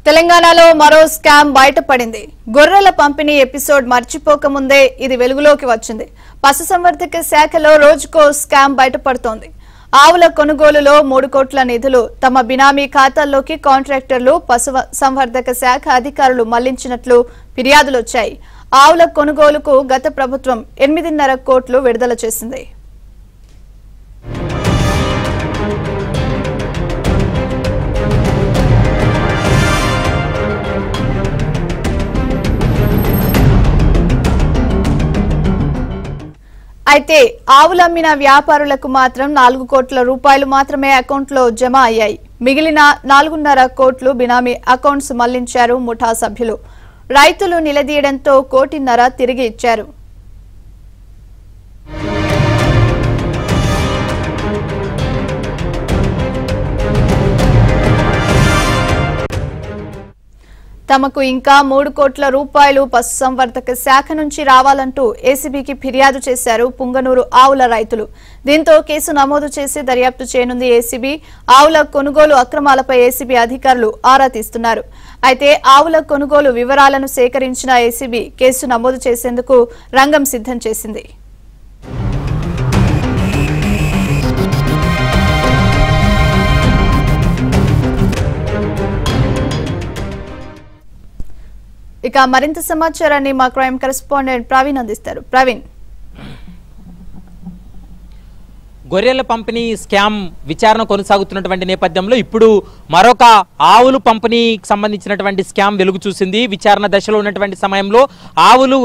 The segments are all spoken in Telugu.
తెలంగాణలో మరో స్కామ్ బయటపడింది. గొర్రెల పంపిణీ ఎపిసోడ్ మర్చిపోకముందే ఇది వెలుగులోకి వచ్చింది. పశుసంవర్ధక శాఖలో రోజుకో స్కామ్ బయటపడుతోంది. ఆవుల కొనుగోలులో 3 కోట్ల నిధులు తమ బినామీ ఖాతాల్లోకి కాంట్రాక్టర్లు, పశుసంవర్ధక శాఖ అధికారులు మళ్లించినట్లు ఫిర్యాదులొచ్చాయి. ఆవుల కొనుగోలుకు గత ప్రభుత్వం 8.5 కోట్లు విడుదల చేసింది. అయితే ఆవులమ్మిన వ్యాపారులకు మాత్రం 4 కోట్ల రూపాయలు మాత్రమే అకౌంట్లో జమ అయ్యాయి. మిగిలిన 4.5 కోట్లు బినామీ అకౌంట్స్ మళ్లించారు ముఠా సభ్యులు. రైతులు నిలదీయడంతో 1.5 కోటి తిరిగి ఇచ్చారు. తమకు ఇంకా 3 కోట్ల రూపాయలు పశుసంవర్ధక శాఖ నుంచి రావాలంటూ ఏసీబీకి ఫిర్యాదు చేశారు పుంగనూరు ఆవుల రైతులు. దీంతో కేసు నమోదు చేసి దర్యాప్తు చేయనుంది ఏసీబీ. ఆవుల కొనుగోలు అక్రమాలపై ఏసీబీ అధికారులు ఆరా తీస్తున్నారు. అయితే ఆవుల కొనుగోలు వివరాలను సేకరించిన ఏసీబీ కేసు నమోదు చేసేందుకు రంగం సిద్ధం చేసింది. ఇక మరింత సమాచారాన్ని మా క్రైమ్ కరెస్పాండెంట్ ప్రవీణ్ అందిస్తారు. ప్రవీణ్, గొర్రెల పంపిణీ స్కామ్ విచారణ కొనసాగుతున్నటువంటి నేపథ్యంలో ఇప్పుడు మరొక ఆవులు పంపిణీకి సంబంధించినటువంటి స్కామ్ వెలుగు చూసింది. విచారణ దశలో ఉన్నటువంటి సమయంలో ఆవులు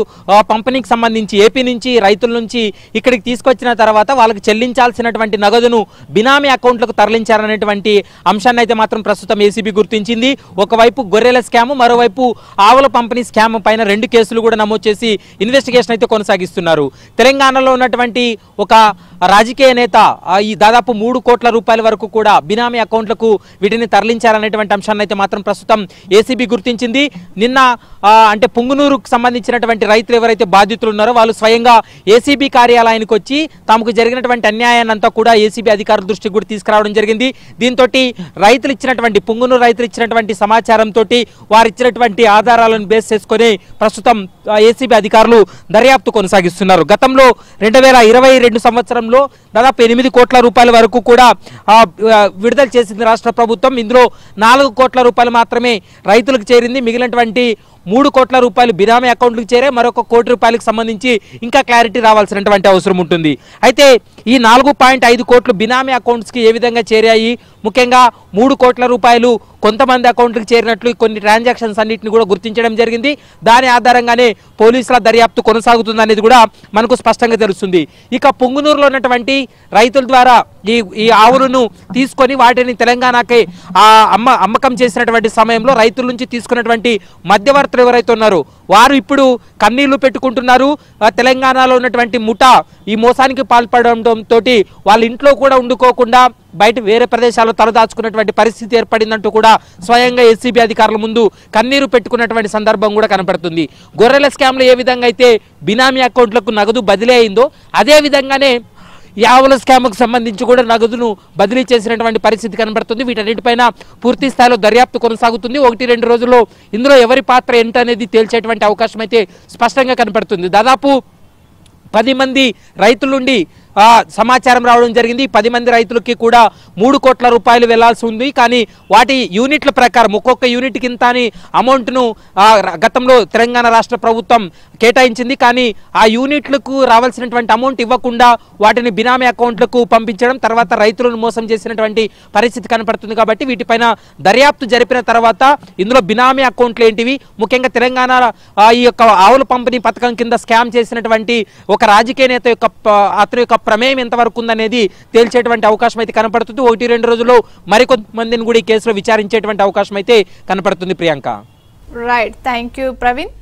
పంపిణీకి సంబంధించి ఏపీ నుంచి రైతుల నుంచి ఇక్కడికి తీసుకొచ్చిన తర్వాత వాళ్ళకి చెల్లించాల్సినటువంటి నగదును బినామీ అకౌంట్లకు తరలించారనేటువంటి అంశాన్ని అయితే మాత్రం ప్రస్తుతం ఏసీబీ గుర్తించింది. ఒకవైపు గొర్రెల స్కామ్, మరోవైపు ఆవుల పంపిణీ స్కామ్ పైన 2 కేసులు కూడా నమోదు చేసి ఇన్వెస్టిగేషన్ అయితే కొనసాగిస్తున్నారు. తెలంగాణలో ఉన్నటువంటి ఒక రాజకీయ నేత ఈ దాదాపు 3 కోట్ల రూపాయల వరకు కూడా బినామీ అకౌంట్లకు వీటిని తరలించారనేటువంటి అంశాన్ని అయితే మాత్రం ప్రస్తుతం ఏసీబీ గుర్తించింది. నిన్న అంటే పుంగనూరుకు సంబంధించినటువంటి రైతులు ఎవరైతే బాధితులు ఉన్నారో వాళ్ళు స్వయంగా ఏసీబీ కార్యాలయానికి వచ్చి తమకు జరిగినటువంటి అన్యాయాన్ని అంతా కూడా ఏసీబీ అధికారుల దృష్టికి కూడా తీసుకురావడం జరిగింది. దీంతో రైతులు ఇచ్చినటువంటి పుంగనూరు రైతులు ఇచ్చినటువంటి సమాచారంతో వారు ఇచ్చినటువంటి ఆధారాలను బేస్ చేసుకుని ప్రస్తుతం ఏసీబీ అధికారులు దర్యాప్తు కొనసాగిస్తున్నారు. గతంలో 2022 సంవత్సరంలో దాదాపు 8 కోట్ల రూపాయల వరకు కూడా విడుదల చేసింది రాష్ట్ర ప్రభుత్వం. ఇందులో 4 కోట్ల రూపాయలు మాత్రమే రైతులకు చేరింది. మిగిలినటువంటి 3 కోట్ల రూపాయలు బినామీ అకౌంట్లకు చేరే, మరొక 1 కోటి రూపాయలకు సంబంధించి ఇంకా క్లారిటీ రావాల్సినటువంటి అవసరం ఉంటుంది. అయితే ఈ 4.5 కోట్లు బినామీ అకౌంట్స్కి ఏ విధంగా చేరాయి, ముఖ్యంగా 3 కోట్ల రూపాయలు కొంతమంది అకౌంట్లకు చేరినట్లు కొన్ని ట్రాన్సాక్షన్స్ అన్నింటిని కూడా గుర్తించడం జరిగింది. దాని ఆధారంగానే పోలీసుల దర్యాప్తు కొనసాగుతుంది అనేది కూడా మనకు స్పష్టంగా తెలుస్తుంది. ఇక పుంగనూరులో ఉన్నటువంటి రైతుల ద్వారా ఈ ఆవులను తీసుకొని వాటిని తెలంగాణకి అమ్మకం చేసినటువంటి సమయంలో రైతుల నుంచి తీసుకున్నటువంటి మధ్యవర్తులు ఎవరైతే ఉన్నారో వారు ఇప్పుడు కన్నీళ్లు పెట్టుకుంటున్నారు. తెలంగాణలో ఉన్నటువంటి ముఠా ఈ మోసానికి పాల్పడడంతో వాళ్ళ ఇంట్లో కూడా ఉండుకోకుండా బయట వేరే ప్రదేశాల్లో తలదాచుకున్నటువంటి పరిస్థితి ఏర్పడిందంటూ కూడా స్వయంగా ఏసీబీ అధికారుల ముందు కన్నీరు పెట్టుకున్నటువంటి సందర్భం కూడా కనపడుతుంది. గొర్రెల స్కామ్లో ఏ విధంగా అయితే బినామీ అకౌంట్లకు నగదు బదిలీ అయిందో అదే విధంగానే ఈ ఆవుల స్కామ్కు సంబంధించి కూడా నగదును బదిలీ చేసినటువంటి పరిస్థితి కనబడుతుంది. వీటన్నిటిపైన పూర్తి స్థాయిలో దర్యాప్తు కొనసాగుతుంది. 1-2 రోజుల్లో ఇందులో ఎవరి పాత్ర ఏంటనేది తేల్చేటువంటి అవకాశం అయితే స్పష్టంగా కనపడుతుంది. దాదాపు 10 మంది రైతుల నుండి సమాచారం రావడం జరిగింది. 10 మంది రైతులకి కూడా 3 కోట్ల రూపాయలు వెళ్లాల్సి ఉంది. కానీ వాటి యూనిట్ల ప్రకారం ఒక్కొక్క యూనిట్ కింద అని అమౌంట్ను గతంలో తెలంగాణ రాష్ట్ర ప్రభుత్వం కేటాయించింది. కానీ ఆ యూనిట్లకు రావాల్సినటువంటి అమౌంట్ ఇవ్వకుండా వాటిని బినామీ అకౌంట్లకు పంపించడం, తర్వాత రైతులను మోసం చేసినటువంటి పరిస్థితి కనపడుతుంది. కాబట్టి వీటిపైన దర్యాప్తు జరిపిన తర్వాత ఇందులో బినామీ అకౌంట్లు ఏంటివి, ముఖ్యంగా తెలంగాణ ఈ యొక్క ఆవుల పంపిణీ పథకం కింద స్కామ్ చేసినటువంటి ఒక రాజకీయ నేత యొక్క అతని యొక్క ప్రమేయం ఎంతవరకు ఉందనేది తేల్చేటువంటి అవకాశం అయితే కనపడుతుంది. 1-2 రోజుల్లో మరికొంతమందిని కూడా ఈ కేసులో విచారించేటువంటి అవకాశం అయితే కనపడుతుంది. Priyanka, right, thank you Praveen.